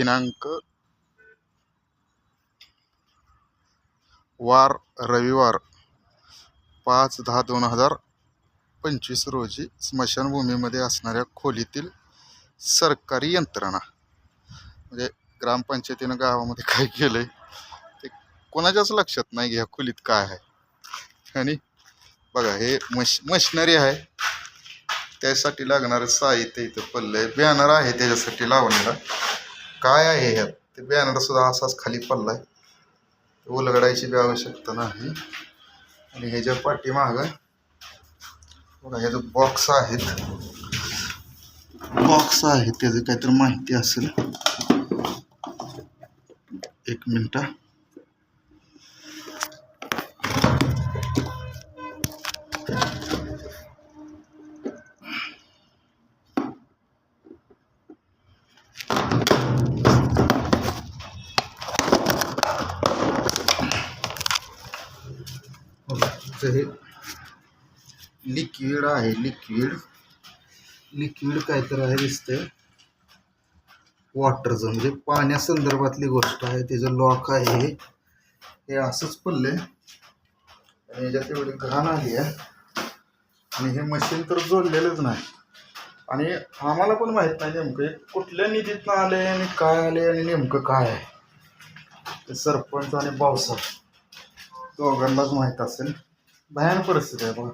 दिनांक वार रविवार 5/10/2025 रोजी स्मशानभूमीमध्ये असणाऱ्या खोलीतील सरकारी यंत्रणा म्हणजे ग्रामपंचायतीनं गावामध्ये काय केलंय ते कोणाच्याच लक्षात नाही की ह्या खोलीत काय आहे. आणि बघा हे मशिनरी आहे, त्यासाठी लागणारं साहित्य इथं पडलंय. बॅनर आहे त्याच्यासाठी लावलेला. काय आहे ह्यात ते बॅनर सुद्धा असाच खाली पडलाय, उलगडायची बी आवश्यकता नाही. आणि ह्याच्या पाठीमागं बघा ह्याचं बॉक्स आहेत, त्याचं काहीतरी माहिती असेल. एक मिनिट. हे लिक्विड आहे, लिक्विड काहीतरी आहे दिसतंय वॉटरचं, म्हणजे पाण्यासंदर्भातली गोष्ट आहे. त्याचं लॉक आहे, हे असंच पडलंय आणि याच्यात एवढी घाण आली आहे. आणि हे मशीन तर जोडलेलंच नाही आणि आम्हाला पण माहित नाही नेमकं कुठल्या निधीतनं आले आणि काय आले आणि नेमकं काय आहे. ते सरपंच आणि पावसाळा दोघांनाच माहीत असेल. भयानक परिस्थिती आहे बघा.